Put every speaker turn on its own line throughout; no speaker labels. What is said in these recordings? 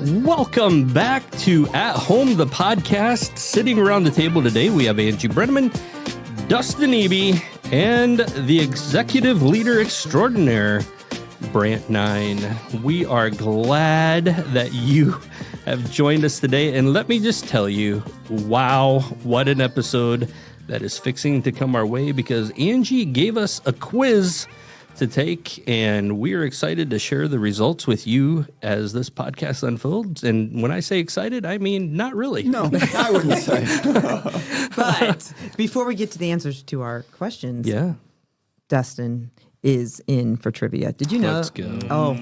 Welcome back to At Home, the podcast. Sitting around the table today, we have Angie Brenneman, Dustin Eby, and the executive leader extraordinaire, Brant Nine. We are glad that you have joined us today. And let me just tell you, wow, what an episode that is fixing to come our way, because Angie gave us a quiz to take, and we're excited to share the results with you as this podcast unfolds. And when I say excited, I mean not really.
No, I wouldn't say.
But before we get to the answers to our questions,
Yeah.
Dustin is in for trivia. Did you know?
Let's go.
Oh,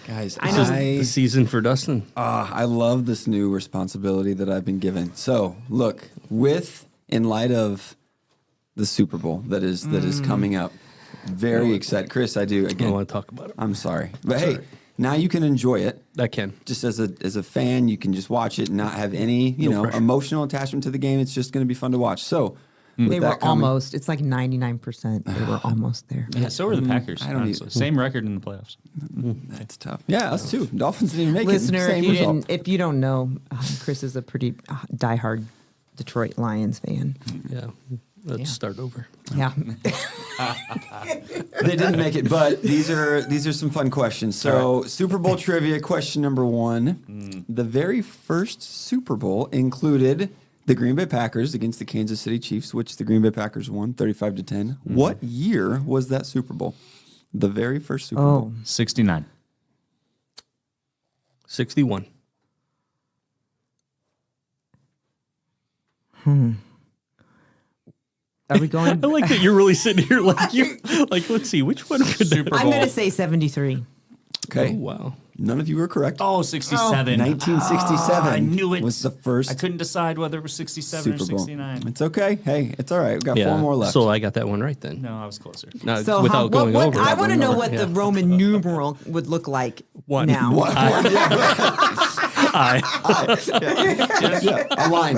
Guys,
I
This is the season for Dustin.
I love this new responsibility that I've been given. So, look, in light of the Super Bowl that is coming up, very excited. Chris, I do.
I
Again,
don't want to talk about it.
I'm sorry. But hey, now you can enjoy it.
I can.
Just as a fan, you can just watch it and not have any,
pressure.
emotional attachment to the game. It's just going to be fun to watch. So, with
they
that
were
coming-
almost. It's like 99%. They were almost there.
Yeah, so were the Packers.
I don't
honestly.
either.
Same record in the playoffs.
That's tough. Yeah, us too. Dolphins didn't even make
Listener,
it. Same result.
if you don't know, Chris is a pretty diehard Detroit Lions fan.
Yeah. Let's start over.
Yeah.
They didn't make it, but these are some fun questions. So, Super Bowl trivia question number 1. The very first Super Bowl included the Green Bay Packers against the Kansas City Chiefs, which the Green Bay Packers won 35-10. What year was that Super Bowl? The very first Super Bowl.
69.
61.
Are we going?
I like that you're really sitting here like you. Like, let's see, which one could
Super
I'm
Bowl.
going to say 73.
Okay.
Oh, wow.
None of you were correct.
Oh, 67.
1967
I knew it.
was the first
I couldn't decide whether it was 67
Super
or
Bowl.
69.
It's okay. Hey, it's all right. We've got
Yeah.
4 more left.
So I got that one right then.
No, I was closer.
No,
So
without going
what,
over.
I
that
want to
one
know
over.
what
Yeah.
the Roman numeral would look like
One.
now.
I.
A line.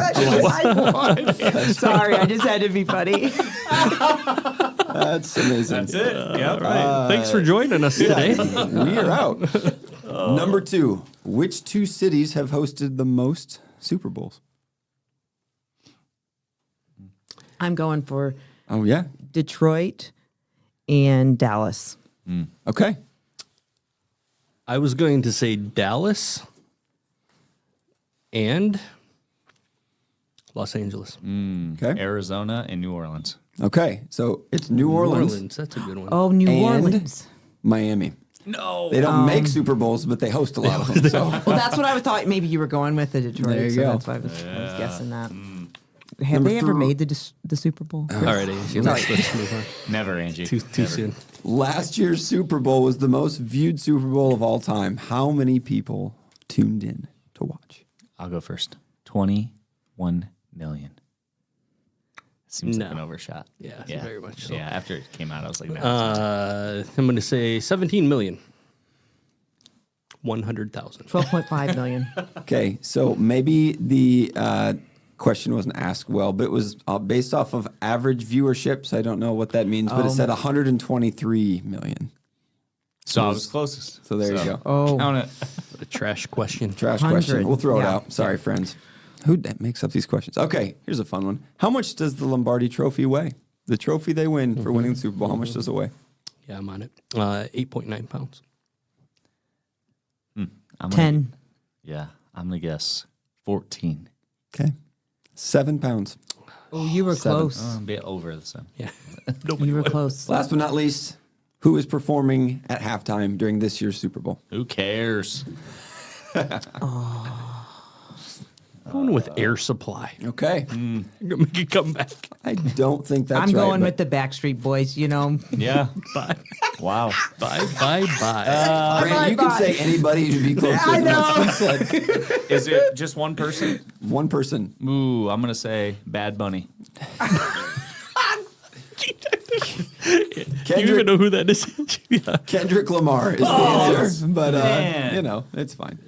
Sorry, I just had to be funny.
That's amazing.
That's it. Yeah.
All right. Thanks for joining us today.
We are out. Number 2. Which 2 cities have hosted the most Super Bowls?
I'm going for
Oh, yeah.
Detroit and Dallas.
Okay.
I was going to say Dallas and Los Angeles.
Okay.
Arizona and New Orleans.
Okay. So it's New Orleans,
That's a good one.
Oh, New
And-
Orleans.
Miami.
No.
They don't make Super Bowls, but they host a lot of them. So.
Well, that's what I thought. Maybe you were going with the Detroit.
There you
so
go.
That's why I was guessing that. Have
Number
they ever
3.
made the Super Bowl?
All right, Angie, let's move on.
Never, Angie.
Too
Never.
soon.
Last year's Super Bowl was the most viewed Super Bowl of all time. How many people tuned in to watch?
I'll go first. 21 million. Seems like
No.
an overshot.
Yeah, very much so.
Yeah, after it came out, I was like, no.
I'm going to say 17 million. 100,000.
12.5 million.
Okay, so maybe the question wasn't asked well, but it was based off of average viewership. So I don't know what that means, but it said 123 million.
So I was closest.
So there you go.
Oh,
Count it.
A trash question.
Trash
100.
question. We'll throw it
Yeah.
out. Sorry, friends. Who makes up these questions? Okay, here's a fun one. How much does the Lombardi Trophy weigh? The trophy they win for winning the Super Bowl. How much does it weigh?
Yeah, I'm on it. 8.9 pounds.
I'm
10.
Yeah, I'm going to guess 14.
Okay, 7 pounds.
Oh, you were
7.
close.
A bit over the sun.
Yeah.
You were close.
Last but not least, who is performing at halftime during this year's Super Bowl?
Who cares?
Going with Air Supply.
Okay,
You're going to make it come back.
I don't think that's
I'm
right.
going
but-
with the Backstreet Boys, you know.
Yeah.
Bye.
Wow.
Bye.
Brand, you can say anybody who'd be close to it. That's been said.
Is it just one person?
One person.
Ooh, I'm going to say Bad Bunny.
Do you even know who that is? Yeah.
Kendrick Lamar is the answer, but
man.
it's fine.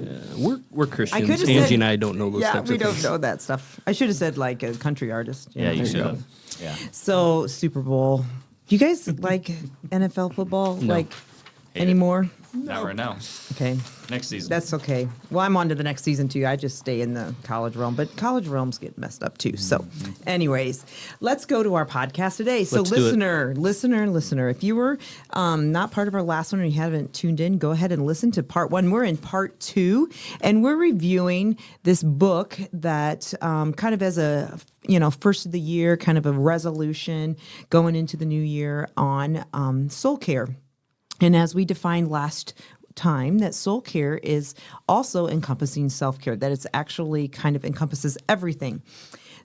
We're Christians.
could've
Angie
said-
and I don't know those
Yeah,
types
we
of
don't
things.
know that stuff. I should have said like a country artist.
Yeah, you
know.
should have. Yeah.
So Super Bowl. Do you guys like NFL football like anymore?
Not right now.
Okay.
Next season.
That's okay. Well, I'm on to the next season too. I just stay in the college realm, but college realms get messed up too. So, anyways, let's go to our podcast today. So,
Let's do it.
listener, if you were not part of our last one or you haven't tuned in, go ahead and listen to part 1. We're in part 2, and we're reviewing this book that kind of as a first of the year, kind of a resolution going into the new year on soul care. And as we defined last time, that soul care is also encompassing self-care, that it's actually kind of encompasses everything.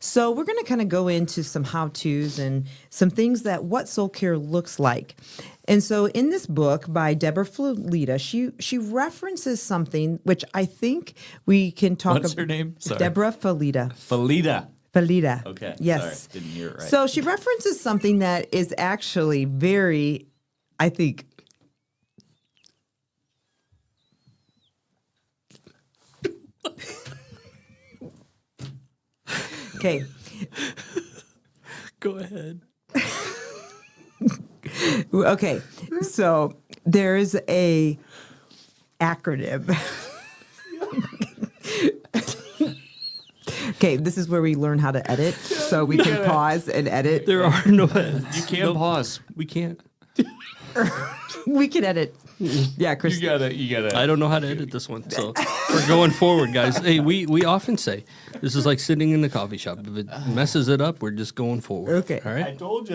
So we're going to kind of go into some how-tos and some things that what soul care looks like. And so in this book by Deborah Florida, she references something which I think we can talk
What's her name? Sorry.
Deborah Florida.
Felida.
Felida.
Okay.
Yes.
Sorry. Didn't hear it right.
So she references something that is actually very, I think, okay.
Go ahead.
Okay. So there is a acronym. Okay, this is where we learn how to edit, so we can pause and edit.
There are no.
You can't pause.
We can't.
We can edit. Yeah, Chris.
You gotta.
I don't know how to edit this one, so we're going forward, guys. Hey, we often say this is like sitting in the coffee shop. If it messes it up, we're just going forward.
Okay.
All
I
right.
told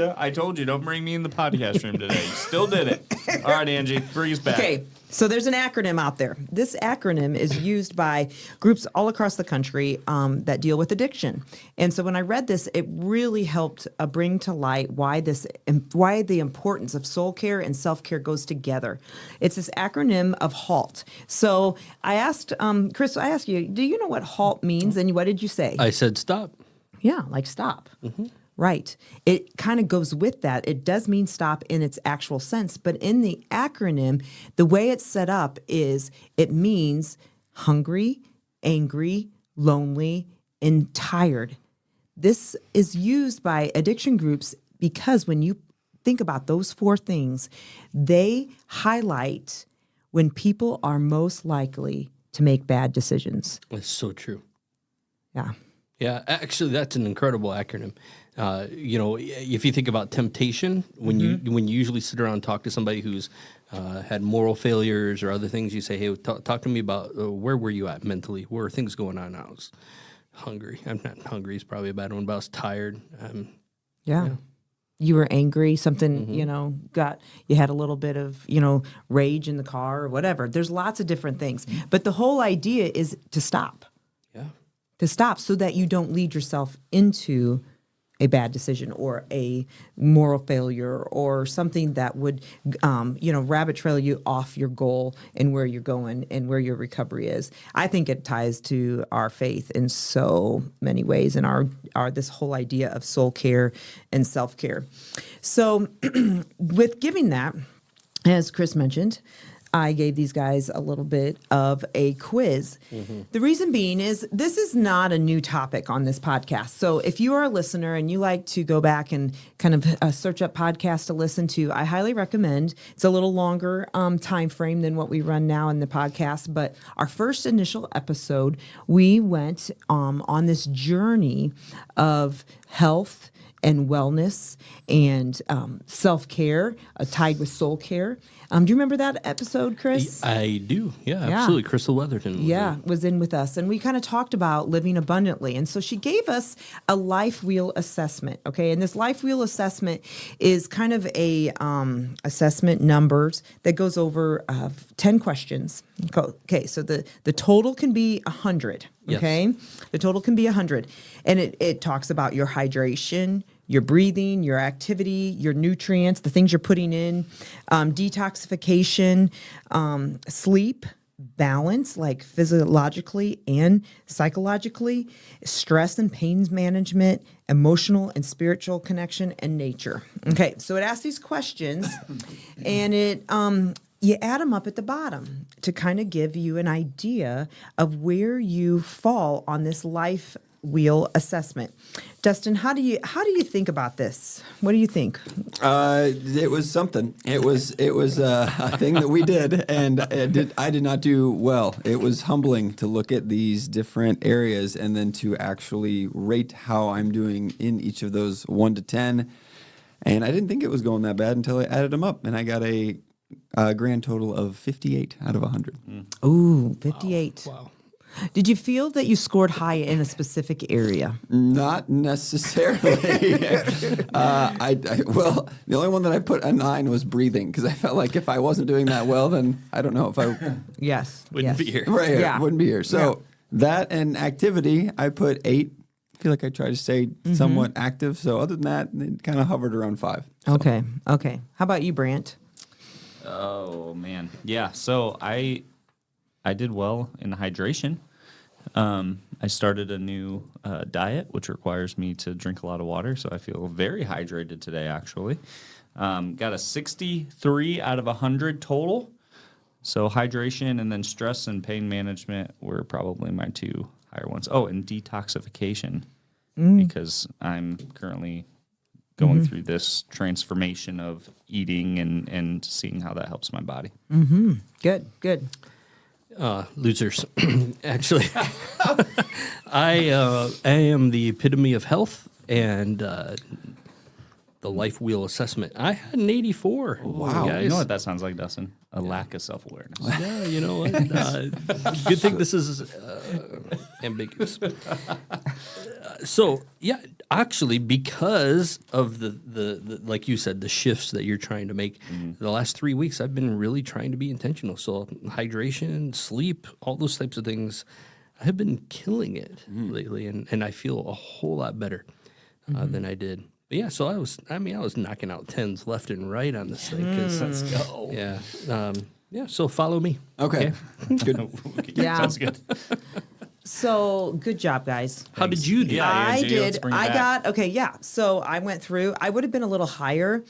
you, don't bring me in the podcast room today. You still did it. All right, Angie, bring us back.
Okay, so there's an acronym out there. This acronym is used by groups all across the country that deal with addiction. And so when I read this, it really helped bring to light why the importance of soul care and self-care goes together. It's this acronym of HALT. So I asked, Chris, I asked you, do you know what HALT means? And what did you say?
I said stop.
Yeah, like stop. Right. It kind of goes with that. It does mean stop in its actual sense, but in the acronym, the way it's set up is it means hungry, angry, lonely, and tired. This is used by addiction groups because when you think about those 4 things, they highlight when people are most likely to make bad decisions.
It's so true.
Yeah.
Yeah, actually, that's an incredible acronym. If you think about temptation, when you usually sit around and talk to somebody who's had moral failures or other things, you say, "Hey, talk to me about where were you at mentally? Where are things going on?" I was hungry. I'm not hungry. It's probably a bad one, but I was tired.
Yeah. You were angry, something, you had a little bit of, rage in the car or whatever. There's lots of different things. But the whole idea is to stop.
Yeah.
To stop so that you don't lead yourself into a bad decision or a moral failure or something that would, rabbit trail you off your goal and where you're going and where your recovery is. I think it ties to our faith in so many ways and our this whole idea of soul care and self-care. So with giving that, as Chris mentioned, I gave these guys a little bit of a quiz. The reason being is this is not a new topic on this podcast. So if you are a listener and you like to go back and kind of search up podcasts to listen to, I highly recommend. It's a little longer time frame than what we run now in the podcast. But our first initial episode, we went on this journey of health and wellness and self-care tied with soul care. Do you remember that episode, Chris?
I do. Yeah, absolutely. Crystal Weatherton.
Was in with us. And we kind of talked about living abundantly. And so she gave us a life wheel assessment. Okay. And this life wheel assessment is kind of a assessment numbers that goes over 10 questions. Okay. So the total can be 100. Okay. Yes. The total can be 100. And it talks about your hydration, your breathing, your activity, your nutrients, the things you're putting in, detoxification, sleep, balance, like physiologically and psychologically, stress and pain management, emotional and spiritual connection, and nature. Okay, so it asks these questions, and it you add them up at the bottom to kind of give you an idea of where you fall on this life wheel assessment. Dustin, how do you think about this? What do you think?
It was something. It was a thing that we did, and I did not do well. It was humbling to look at these different areas and then to actually rate how I'm doing in each of those 1 to 10. And I didn't think it was going that bad until I added them up, and I got a grand total of 58 out of 100.
Ooh, 58.
Wow.
Did you feel that you scored high in a specific area?
Not necessarily. Well, the only one that I put a 9 was breathing, because I felt like if I wasn't doing that well, then I don't know if I
Yes.
Wouldn't
yes.
be here.
right,
Yeah.
wouldn't be here. So that and activity, I put 8. I feel like I try to stay somewhat active. So other than that, it kind of hovered around 5.
Okay. Okay. How about you, Brant?
Oh man, yeah. So I did well in hydration. I started a new diet, which requires me to drink a lot of water. So I feel very hydrated today, actually. Got a 63 out of 100 total. So hydration and then stress and pain management were probably my 2 higher ones. Oh, and detoxification, because I'm currently going through this transformation of eating and seeing how that helps my body.
Good. Good.
Losers. Actually, I am the epitome of health and the life wheel assessment. I had an 84.
Wow.
guys.
You know what that sounds like, Dustin? A lack of self-awareness.
Yeah, you know what? Good thing this is ambiguous. So, yeah, actually, because of the like you said, the shifts that you're trying to make, the last 3 weeks, I've been really trying to be intentional. So, hydration, sleep, all those types of things, I have been killing it lately, and I feel a whole lot better than I did. But yeah, so I was knocking out 10s left and right on this thing.
Let's go.
Yeah. Yeah, so follow me.
Okay. Good.
Yeah.
Sounds good.
So good job, guys.
How did you do?
Yeah.
I
Angie, let's
did.
bring it
I
back.
got okay. Yeah. So I went through. I would have been a little higher,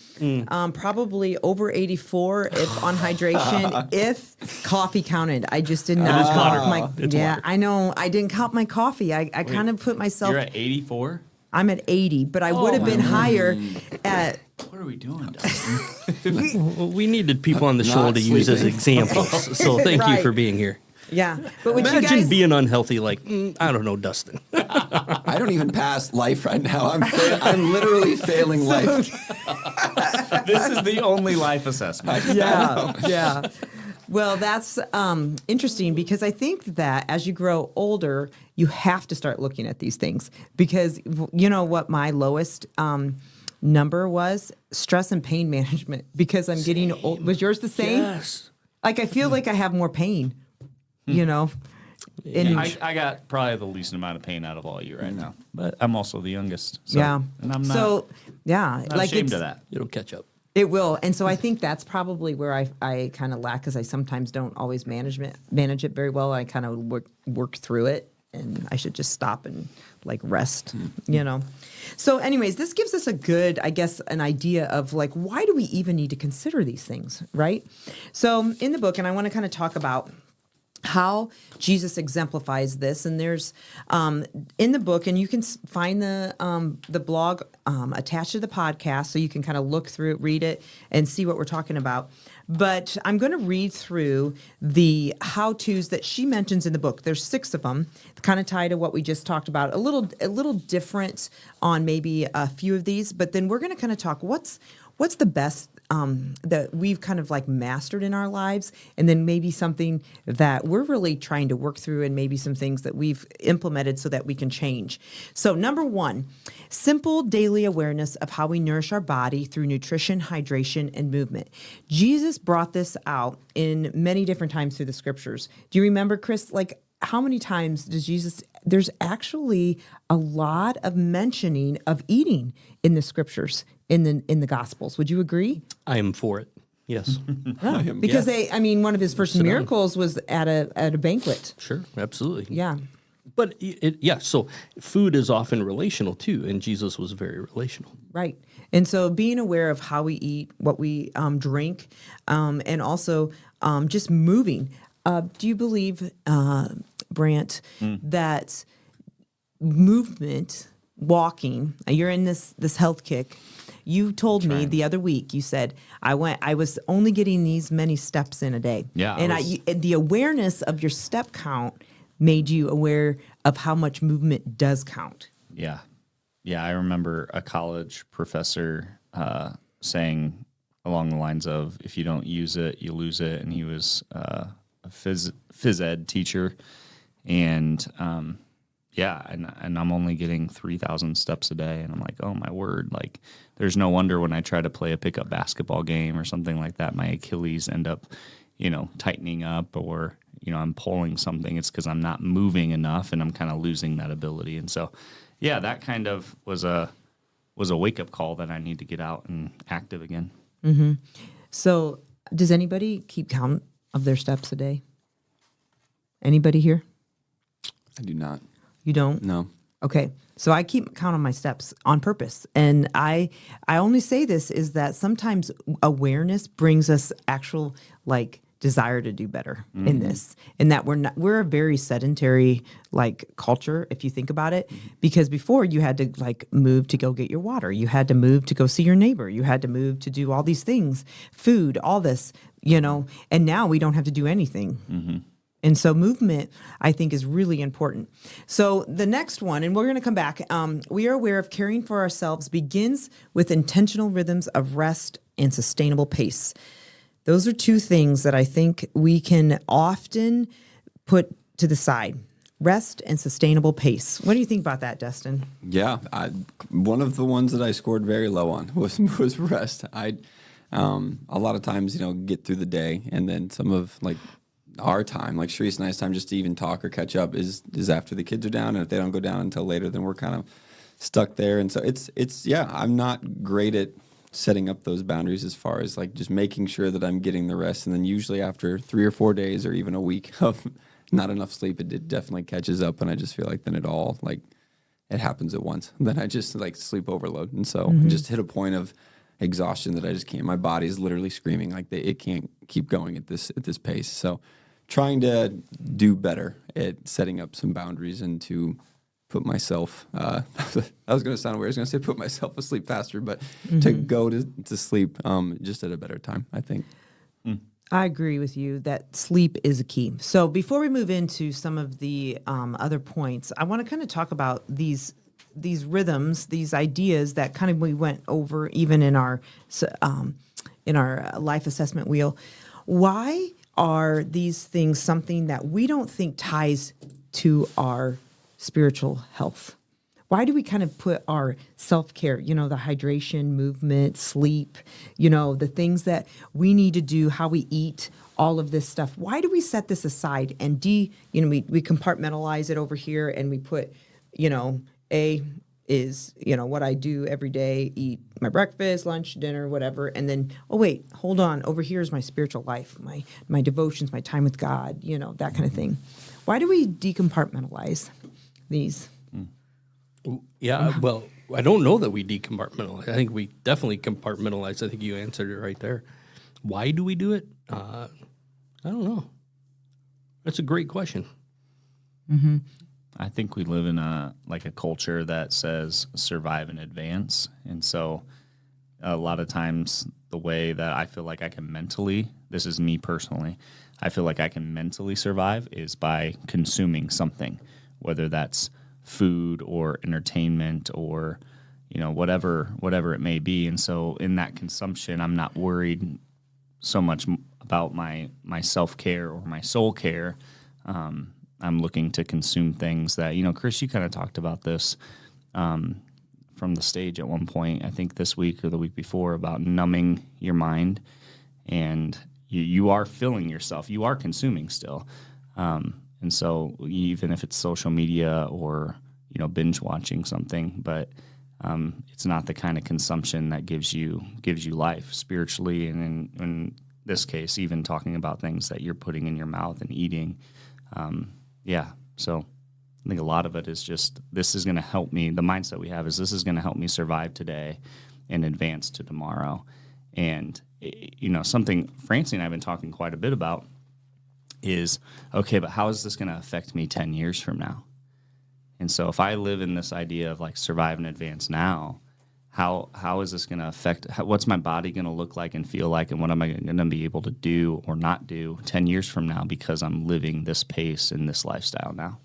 probably over 84 if on hydration. If coffee counted, I just did not
is
count
water.
my.
It's
yeah,
water.
I know. I didn't count my coffee. I kind of put myself.
You're at 84?
I'm at 80, but I would have been higher at.
What are we doing, Dustin?
Well, we needed people on the show
Not
to use as
sleeping.
examples. So thank you
Right.
for being here.
Yeah, but would
Imagine
you guys
being unhealthy like, I don't know, Dustin.
I don't even pass life right now. I'm literally failing life.
This is the only life assessment.
Yeah, yeah. Well, that's interesting because I think that as you grow older, you have to start looking at these things because you know what my lowest number was? Stress and pain management because I'm getting old. Was yours the same?
Yes.
Like I feel like I have more pain, you know. And
I got probably the least amount of pain out of all you right now, but I'm also the youngest. So,
yeah.
and I'm not,
so yeah,
not ashamed
it's,
of that.
It'll catch up.
It will. And so I think that's probably where I kind of lack because I sometimes don't always manage it very well. I kind of work through it and I should just stop and like rest, you know. So anyways, this gives us a good, I guess, an idea of like, why do we even need to consider these things, right? So in the book, and I want to kind of talk about how Jesus exemplifies this, and there's in the book, and you can find the blog attached to the podcast, so you can kind of look through it, read it, and see what we're talking about. But I'm going to read through the how-tos that she mentions in the book. There's 6 of them, kind of tied to what we just talked about. A little different on maybe a few of these, but then we're going to kind of talk what's the best that we've kind of like mastered in our lives, and then maybe something that we're really trying to work through, and maybe some things that we've implemented so that we can change. So number 1, simple daily awareness of how we nourish our body through nutrition, hydration, and movement. Jesus brought this out in many different times through the scriptures. Do you remember, Chris, like how many times does Jesus, there's actually a lot of mentioning of eating in the scriptures, in the Gospels. Would you agree?
I am for it. Yes.
Because one of his first miracles was at a banquet.
Sure. Absolutely.
Yeah.
But so food is often relational too, and Jesus was very relational.
Right. And so being aware of how we eat, what we drink, and also just moving. Do you believe, Brant, that movement, walking, you're in this health kick. You told me the other week, you said, I was only getting these many steps in a day.
Yeah,
And the awareness of your step count made you aware of how much movement does count.
Yeah. Yeah. I remember a college professor saying along the lines of, if you don't use it, you lose it. And he was a phys ed teacher. And and I'm only getting 3,000 steps a day. And I'm like, oh, my word. Like, there's no wonder when I try to play a pickup basketball game or something like that, my Achilles end up, tightening up, or, I'm pulling something. It's because I'm not moving enough and I'm kind of losing that ability. And so, yeah, that kind of was a wake-up call that I need to get out and active again.
Mm-hmm. So does anybody keep count of their steps a day? Anybody here?
I do not.
You don't?
No.
Okay. So I keep count on my steps on purpose. And I only say this is that sometimes awareness brings us actual desire to do better in this. And that we're a very sedentary culture, if you think about it, because before you had to move to go get your water. You had to move to go see your neighbor. You had to move to do all these things, food, all this, and now we don't have to do anything. Mm-hmm. And so movement, I think, is really important. So the next one, and we're going to come back, we are aware of caring for ourselves begins with intentional rhythms of rest and sustainable pace. Those are two things that I think we can often put to the side. Rest and sustainable pace. What do you think about that, Dustin?
Yeah, one of the ones that I scored very low on was rest. A lot of times, get through the day, and then some of our time, like Sharice and I's time, just to even talk or catch up is after the kids are down, and if they don't go down until later, then we're kind of stuck there. And so I'm not great at setting up those boundaries as far as just making sure that I'm getting the rest. And then usually after 3 or 4 days or even a week of not enough sleep, it definitely catches up, and I just feel like then it all it happens at once. And then I just sleep overload, and so I just hit a point of exhaustion that I just can't. My body is literally screaming it can't keep going at this pace. So trying to do better at setting up some boundaries and to put myself, I was going to sound weird. I was going to say put myself asleep faster, but to go to sleep just at a better time, I think.
I agree with you that sleep is a key. So before we move into some of the other points, I want to kind of talk about these rhythms, these ideas that kind of we went over even in our life assessment wheel. Why are these things something that we don't think ties to our spiritual health? Why do we kind of put our self-care, the hydration, movement, sleep, the things that we need to do, how we eat, all of this stuff? Why do we set this aside and we compartmentalize it over here, and we put, A is, what I do every day, eat my breakfast, lunch, dinner, whatever. And then, oh, wait, hold on. Over here is my spiritual life, my devotions, my time with God, that kind of thing. Why do we decompartmentalize these?
Yeah, well, I don't know that we decompartmentalize. I think we definitely compartmentalize. I think you answered it right there. Why do we do it? I don't know. That's a great question.
Mm-hmm.
I think we live in a culture that says survive in advance. And so a lot of times the way that I feel like I can mentally, this is me personally, I feel like I can mentally survive is by consuming something, whether that's food or entertainment or, whatever it may be. And so in that consumption, I'm not worried so much about my self-care or my soul care. I'm looking to consume things that, Chris, you kind of talked about this from the stage at one point, I think this week or the week before, about numbing your mind. And you are filling yourself. You are consuming still. And so even if it's social media or, binge watching something, but it's not the kind of consumption that gives you life spiritually. And in this case, even talking about things that you're putting in your mouth and eating. So I think a lot of it is just, this is going to help me. The mindset we have is this is going to help me survive today and advance to tomorrow. And, something Francie and I have been talking quite a bit about is, okay, but how is this going to affect me 10 years from now? And so if I live in this idea of like survive and advance now, how is this going to affect, what's my body going to look like and feel like, and what am I going to be able to do or not do 10 years from now because I'm living this pace and this lifestyle now?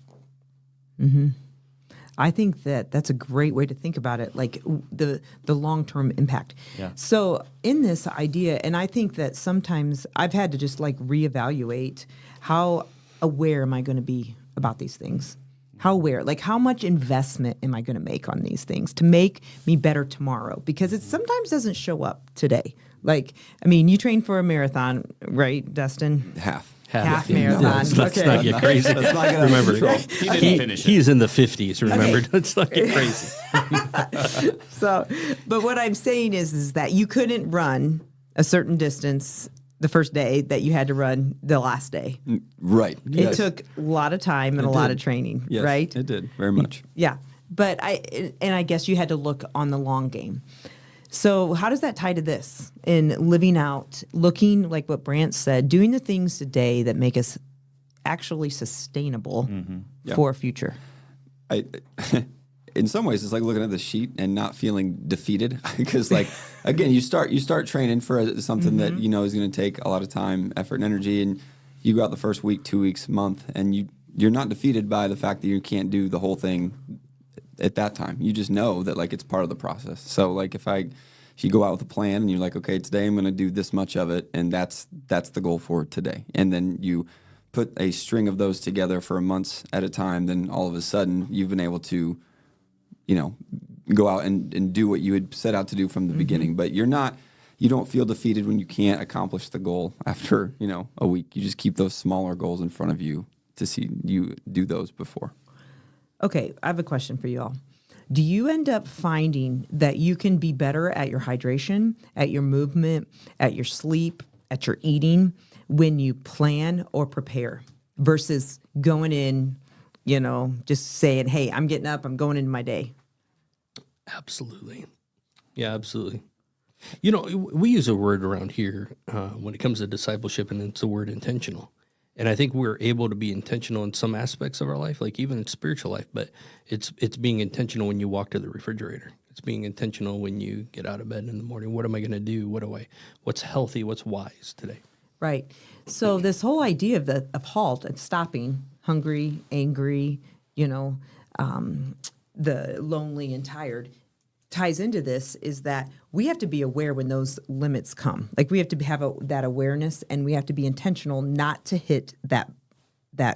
I think that that's a great way to think about it, like the long-term impact.
Yeah.
So in this idea, and I think that sometimes I've had to just like reevaluate how aware am I going to be about these things? How aware? Like how much investment am I going to make on these things to make me better tomorrow? Because it sometimes doesn't show up today. Like, I mean, you train for a marathon, right, Dustin?
Half.
Half
Yeah.
marathon.
Let's
Okay.
not get crazy.
That's not gonna
Remember,
He didn't finish it.
he's in the 50s. Remember, let's not get crazy.
So, but what I'm saying is that you couldn't run a certain distance the first day that you had to run the last day.
Right.
It took a lot of time and a lot of training,
Yes,
right?
It did very much.
Yeah. But I guess you had to look on the long game. So how does that tie to this in living out, looking like what Brant said, doing the things today that make us actually sustainable for a future?
I, in some ways, it's like looking at the sheet and not feeling defeated because, like, again, you start training for something that you know is going to take a lot of time, effort, and energy, and you go out the first week, 2 weeks, month, and you're not defeated by the fact that you can't do the whole thing at that time. You just know that like it's part of the process. So like if you go out with a plan and you're like, okay, today I'm going to do this much of it, and that's the goal for today, and then you put a string of those together for months at a time, then all of a sudden you've been able to, you know, go out and do what you had set out to do from the beginning. But you don't feel defeated when you can't accomplish the goal after, you know, a week. You just keep those smaller goals in front of you to see you do those before.
Okay, I have a question for you all. Do you end up finding that you can be better at your hydration, at your movement, at your sleep, at your eating when you plan or prepare versus going in, you know, just saying, hey, I'm getting up, I'm going into my day?
Absolutely. Yeah, absolutely. You know, we use a word around here when it comes to discipleship, and it's the word intentional. And I think we're able to be intentional in some aspects of our life, like even in spiritual life, but it's being intentional when you walk to the refrigerator. It's being intentional when you get out of bed in the morning. What am I going to do? What's healthy? What's wise today?
Right. So this whole idea of halt and stopping, hungry, angry, you know, the lonely and tired, ties into this is that we have to be aware when those limits come. Like we have to have that awareness, and we have to be intentional not to hit that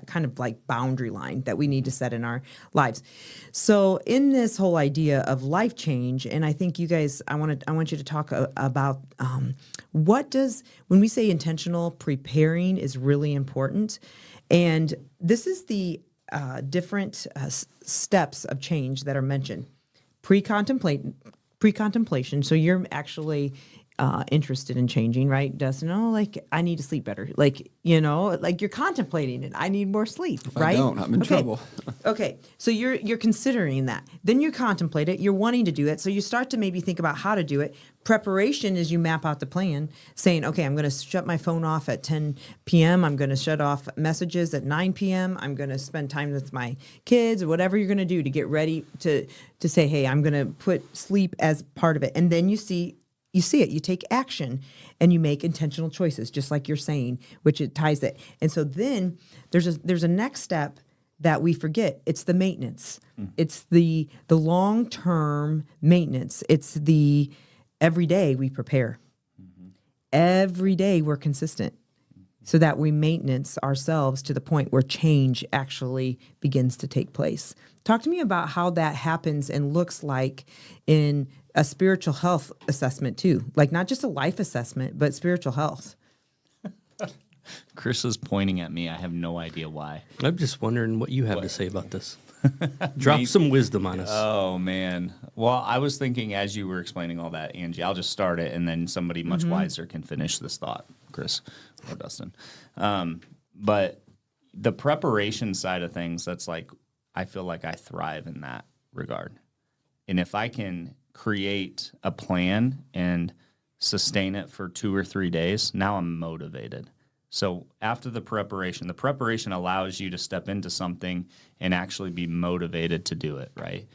kind of like boundary line that we need to set in our lives. So in this whole idea of life change, and I think you guys, I want you to talk about when we say intentional, preparing is really important. And this is the different steps of change that are mentioned. Pre-contemplation. So you're actually interested in changing, right, Dustin? Oh, like I need to sleep better. Like, you know, like you're contemplating it. I need more sleep, right?
I don't, I'm in trouble.
Okay. So you're considering that. Then you contemplate it. You're wanting to do it. So you start to maybe think about how to do it. Preparation is you map out the plan, saying, okay, I'm going to shut my phone off at 10 p.m. I'm going to shut off messages at 9 p.m. I'm going to spend time with my kids, or whatever you're going to do to get ready to say, hey, I'm going to put sleep as part of it. And then you see it, you take action, and you make intentional choices, just like you're saying, which it ties it. And so then there's a next step that we forget. It's the maintenance. It's the long-term maintenance. It's the every day we prepare. Every day we're consistent so that we maintenance ourselves to the point where change actually begins to take place. Talk to me about how that happens and looks like in a spiritual health assessment too. Like not just a life assessment, but spiritual health.
Chris is pointing at me. I have no idea why.
I'm just wondering what you have to say about this. Drop some wisdom on us.
Oh, man. Well, I was thinking as you were explaining all that, Angie, I'll just start it, and then somebody much wiser can finish this thought, Chris or Dustin. But the preparation side of things, that's like, I feel like I thrive in that regard. And if I can create a plan and sustain it for 2 or 3 days, now I'm motivated. So after the preparation allows you to step into something and actually be motivated to do it, right?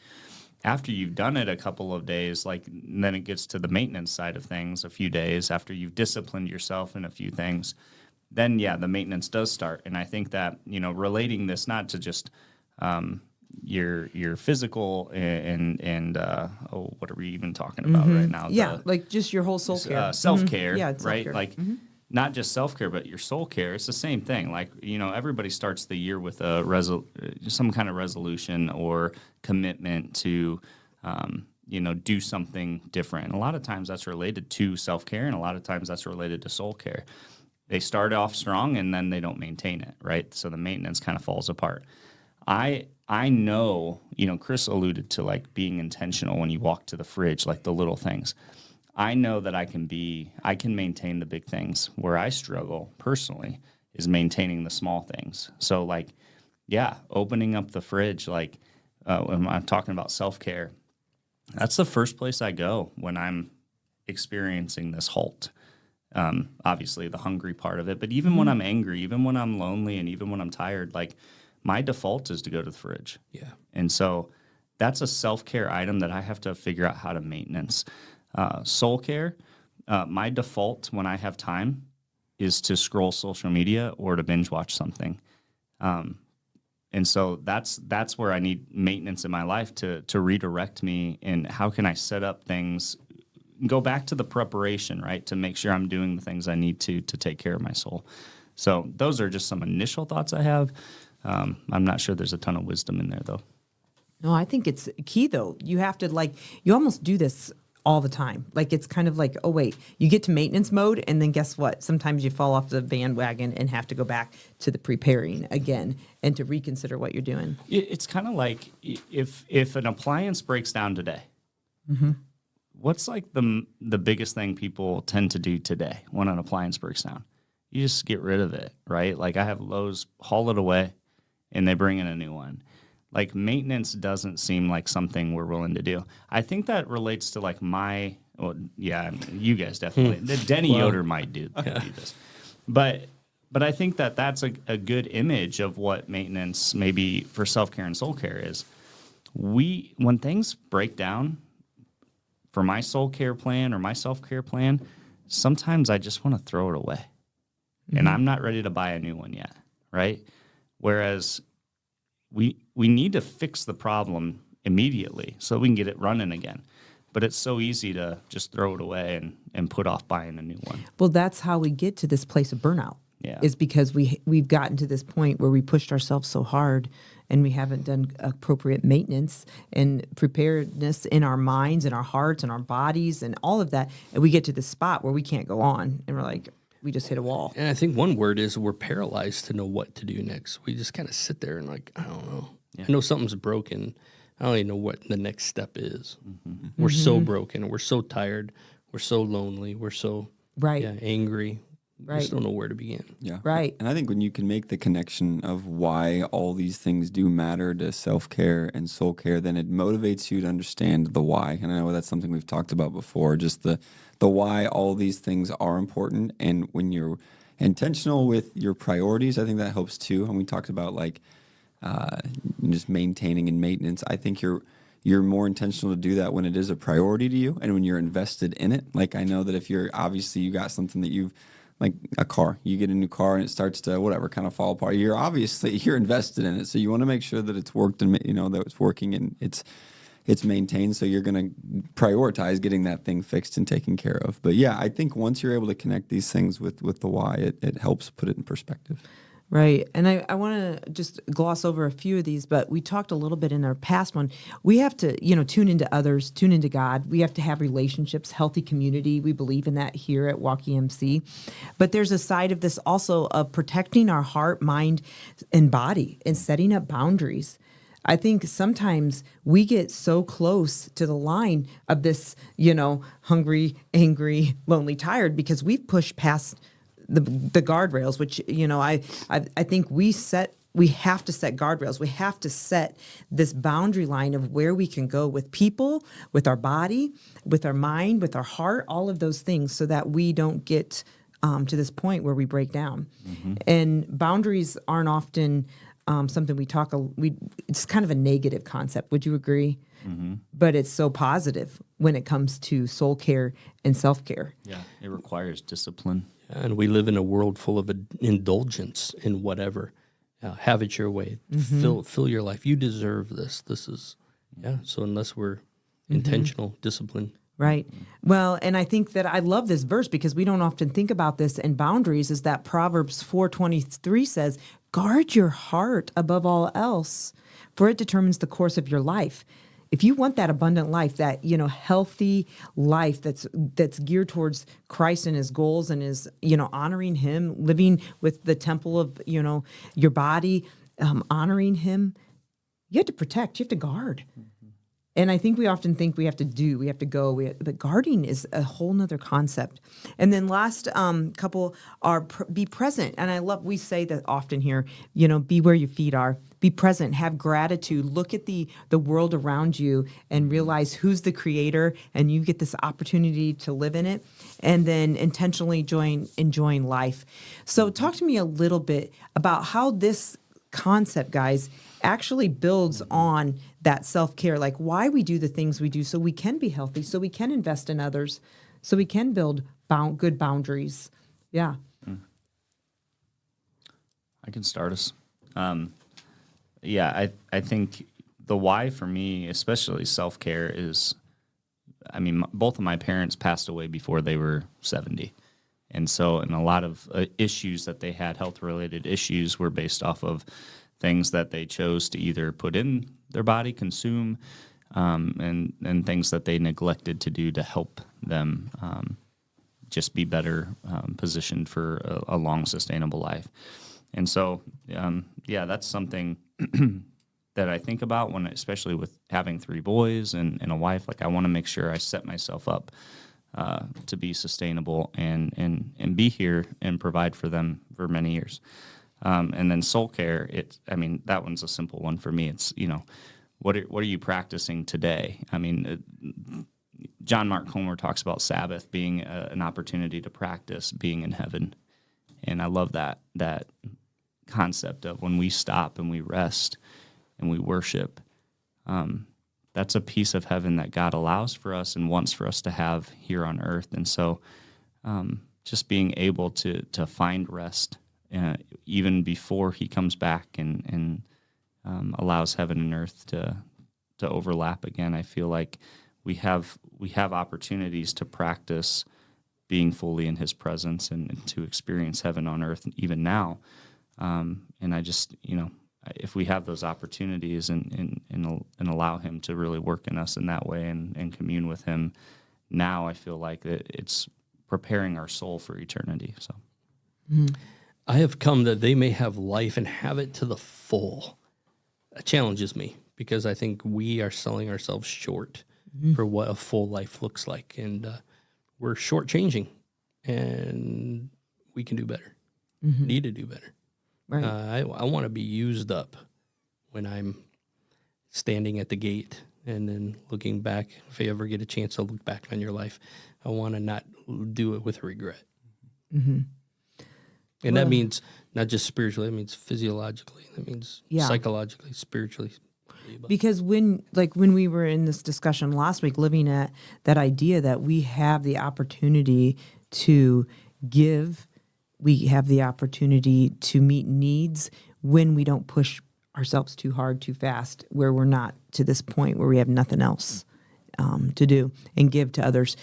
After you've done it a couple of days, then it gets to the maintenance side of things, a few days after you've disciplined yourself in a few things, then the maintenance does start. And I think that, relating this not to just your physical and what are we even talking about right now?
Yeah, like just your whole soul care.
Self-care,
Yeah, it's
right?
self-care.
Like not just self-care, but your soul care. It's the same thing. Like, everybody starts the year with some kind of resolution or commitment to, do something different. And a lot of times that's related to self-care, and a lot of times that's related to soul care. They start off strong and then they don't maintain it, right? So the maintenance kind of falls apart. I know, Chris alluded to like being intentional when you walk to the fridge, like the little things. I know that I can maintain the big things. Where I struggle personally is maintaining the small things. So opening up the fridge, when I'm talking about self-care, that's the first place I go when I'm experiencing this halt. Obviously the hungry part of it, but even when I'm angry, even when I'm lonely, and even when I'm tired, my default is to go to the fridge.
Yeah.
And so that's a self-care item that I have to figure out how to maintenance. Soul care, my default when I have time is to scroll social media or to binge watch something. And so that's where I need maintenance in my life to redirect me. And how can I set up things, go back to the preparation, right? To make sure I'm doing the things I need to take care of my soul. So those are just some initial thoughts I have. I'm not sure there's a ton of wisdom in there though.
No, I think it's key though. You have to you almost do this all the time. Like it's kind of like, oh wait, you get to maintenance mode and then guess what? Sometimes you fall off the bandwagon and have to go back to the preparing again and to reconsider what you're doing.
It's kind of like if an appliance breaks down today, what's like the biggest thing people tend to do today when an appliance breaks down? You just get rid of it, right? Like I have Lowe's haul it away and they bring in a new one. Like maintenance doesn't seem like something we're willing to do. I think that relates to you guys definitely. The Denny Yoder might do this, but I think that that's a good image of what maintenance maybe for self-care and soul care is. When things break down for my soul care plan or my self-care plan, sometimes I just want to throw it away, and I'm not ready to buy a new one yet, right? Whereas we need to fix the problem immediately so we can get it running again. But it's so easy to just throw it away and put off buying a new one.
Well, that's how we get to this place of burnout.
Yeah.
Is because we've gotten to this point where we pushed ourselves so hard and we haven't done appropriate maintenance and preparedness in our minds and our hearts and our bodies and all of that. And we get to this spot where we can't go on and we're like, we just hit a wall.
And I think one word is we're paralyzed to know what to do next. We just kind of sit there and I don't know. Yeah. I know something's broken. I don't even know what the next step is. Mm-hmm. We're so broken. We're so tired. We're so lonely. We're so angry.
Right.
Just don't know where to begin.
Yeah.
Right.
And I think when you can make the connection of why all these things do matter to self-care and soul care, then it motivates you to understand the why. And I know that's something we've talked about before, just the why all these things are important. And when you're intentional with your priorities, I think that helps too. And we talked about just maintaining and maintenance. I think you're more intentional to do that when it is a priority to you and when you're invested in it. Like I know that if you got something that you've, like a car, you get a new car and it starts to kind of fall apart. You're invested in it, so you want to make sure that it's worked and that it's working and it's maintained. So you're going to prioritize getting that thing fixed and taken care of. But yeah, I think once you're able to connect these things with the why, it helps put it in perspective.
Right. And I want to just gloss over a few of these, but we talked a little bit in our past one. We have to, tune into others, tune into God. We have to have relationships, healthy community. We believe in that here at Walk EMC. But there's a side of this also of protecting our heart, mind, and body and setting up boundaries. I think sometimes we get so close to the line of this, hungry, angry, lonely, tired, because we've pushed past the guardrails, which, I think we have to set guardrails. We have to set this boundary line of where we can go with people, with our body, with our mind, with our heart, all of those things so that we don't get to this point where we break down. And boundaries aren't often something it's kind of a negative concept. Would you agree? But it's so positive when it comes to soul care and self-care.
Yeah, it requires discipline.
And we live in a world full of indulgence in whatever. Have it your way. Fill your life. You deserve this. This is, so unless we're intentional, discipline.
Right. Well, and I think that I love this verse because we don't often think about this in boundaries, is that Proverbs 4:23 says, guard your heart above all else, for it determines the course of your life. If you want that abundant life, that, healthy life that's geared towards Christ and his goals and his, honoring him, living with the temple of, your body, honoring him, you have to protect, you have to guard. And I think we often think we have to go, but guarding is a whole nother concept. And then last couple are be present. And we say that often here, be where your feet are, be present, have gratitude, look at the world around you and realize who's the creator and you get this opportunity to live in it, and then intentionally enjoying life. So talk to me a little bit about how this concept, guys, actually builds on that self-care, like why we do the things we do so we can be healthy, so we can invest in others, so we can build good boundaries. Yeah.
I can start us. I think the why for me, especially self-care, is, both of my parents passed away before they were 70. And so, a lot of issues that they had, health-related issues, were based off of things that they chose to either put in their body, consume, and things that they neglected to do to help them just be better positioned for a long, sustainable life. And so, that's something that I think about when, especially with having 3 boys and a wife. Like, I want to make sure I set myself up to be sustainable and be here and provide for them for many years. And then soul care, that one's a simple one for me. It's, what are you practicing today? John Mark Comer talks about Sabbath being an opportunity to practice being in heaven. And I love that concept of when we stop and we rest and we worship, that's a piece of heaven that God allows for us and wants for us to have here on earth. And so just being able to find rest even before he comes back and allows heaven and earth to overlap again. I feel like we have opportunities to practice being fully in his presence and to experience heaven on earth even now. And I just, if we have those opportunities and allow him to really work in us in that way and commune with him now, I feel like it's preparing our soul for eternity. So.
I have come that they may have life and have it to the full. That challenges me because I think we are selling ourselves short for what a full life looks like. And we're shortchanging, and we can do better. Need to do better.
Right.
I want to be used up when I'm standing at the gate and then looking back. If you ever get a chance to look back on your life, I want to not do it with regret. And that means not just spiritually, that means physiologically, that means psychologically, spiritually.
Because when we were in this discussion last week, living at that idea that we have the opportunity to give, we have the opportunity to meet needs when we don't push ourselves too hard, too fast, where we're not to this point where we have nothing else to do and give to others.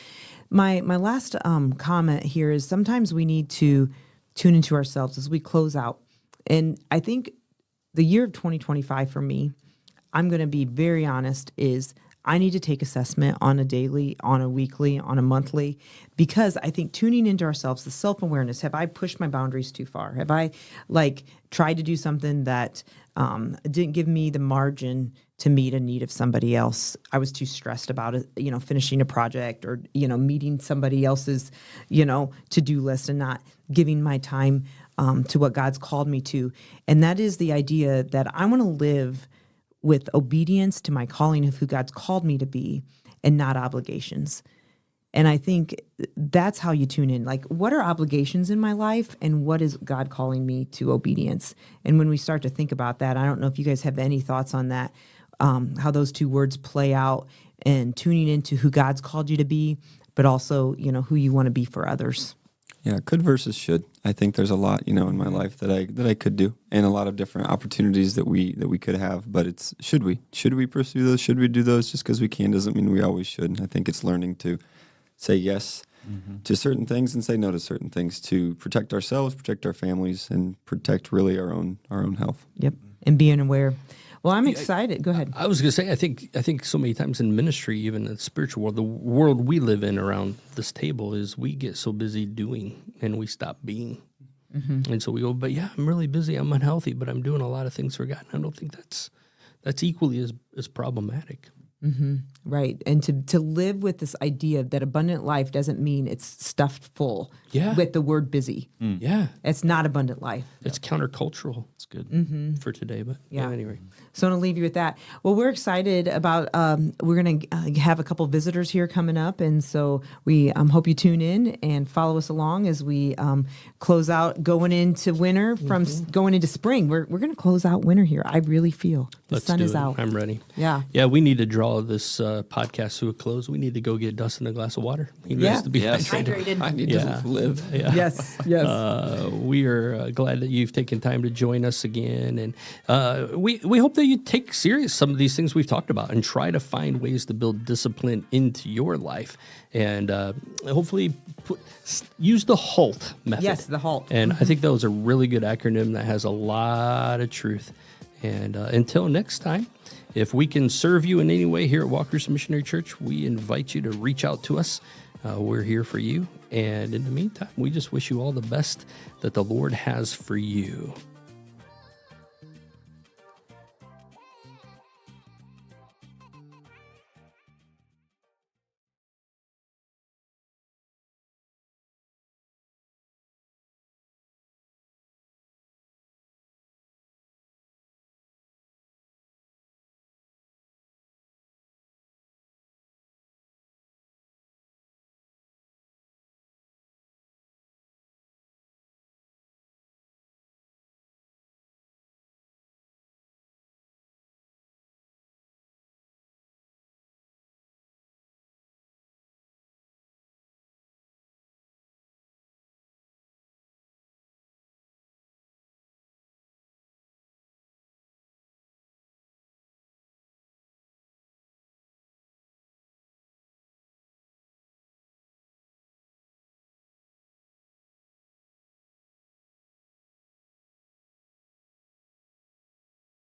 My last comment here is sometimes we need to tune into ourselves as we close out. And I think the year of 2025 for me, I'm going to be very honest, is I need to take assessment on a daily, on a weekly, on a monthly, because I think tuning into ourselves, the self-awareness, have I pushed my boundaries too far? Have I tried to do something that didn't give me the margin to meet a need of somebody else? I was too stressed about it, finishing a project or, meeting somebody else's, to-do list and not giving my time to what God's called me to. And that is the idea that I want to live with obedience to my calling of who God's called me to be and not obligations. And I think that's how you tune in. Like, what are obligations in my life, and what is God calling me to obedience? And when we start to think about that, I don't know if you guys have any thoughts on that, how those two words play out and tuning into who God's called you to be, but also, who you want to be for others.
Yeah, could versus should. I think there's a lot, in my life that I could do, and a lot of different opportunities that we could have. But it's should we pursue those? Should we do those? Just because we can doesn't mean we always should. And I think it's learning to say yes to certain things and say no to certain things to protect ourselves, protect our families, and protect really our own health.
Yep, and being aware. Well, I'm excited. Go ahead.
I was going to say, I think so many times in ministry, even in the spiritual world, the world we live in around this table is we get so busy doing and we stop being. And so we go, but yeah, I'm really busy. I'm unhealthy, but I'm doing a lot of things for God. And I don't think that's equally as problematic.
Right. And to live with this idea that abundant life doesn't mean it's stuffed full with the word busy.
Yeah.
It's not abundant life.
It's countercultural.
It's good.
For today, but
Yeah.
anyway.
So I'm going to leave you with that. Well, we're excited about, we're going to have a couple visitors here coming up. And so we hope you tune in and follow us along as we close out going into winter from going into spring. We're going to close out winter here. I really feel the
Let's
sun
do
is
it.
out.
I'm ready.
Yeah.
Yeah, we need to draw this podcast to a close. We need to go get Dustin a glass of water. He
Yeah.
needs to be
Yes.
hydrated.
I need
Yeah.
to live.
Yeah.
Yes.
We are glad that you've taken time to join us again, and we hope that you take serious some of these things we've talked about and try to find ways to build discipline into your life, and hopefully use the HALT method.
Yes, the HALT.
And I think that was a really good acronym that has a lot of truth. And until next time, if we can serve you in any way here at Walker's Missionary Church, we invite you to reach out to us. We're here for you. And in the meantime, we just wish you all the best that the Lord has for you.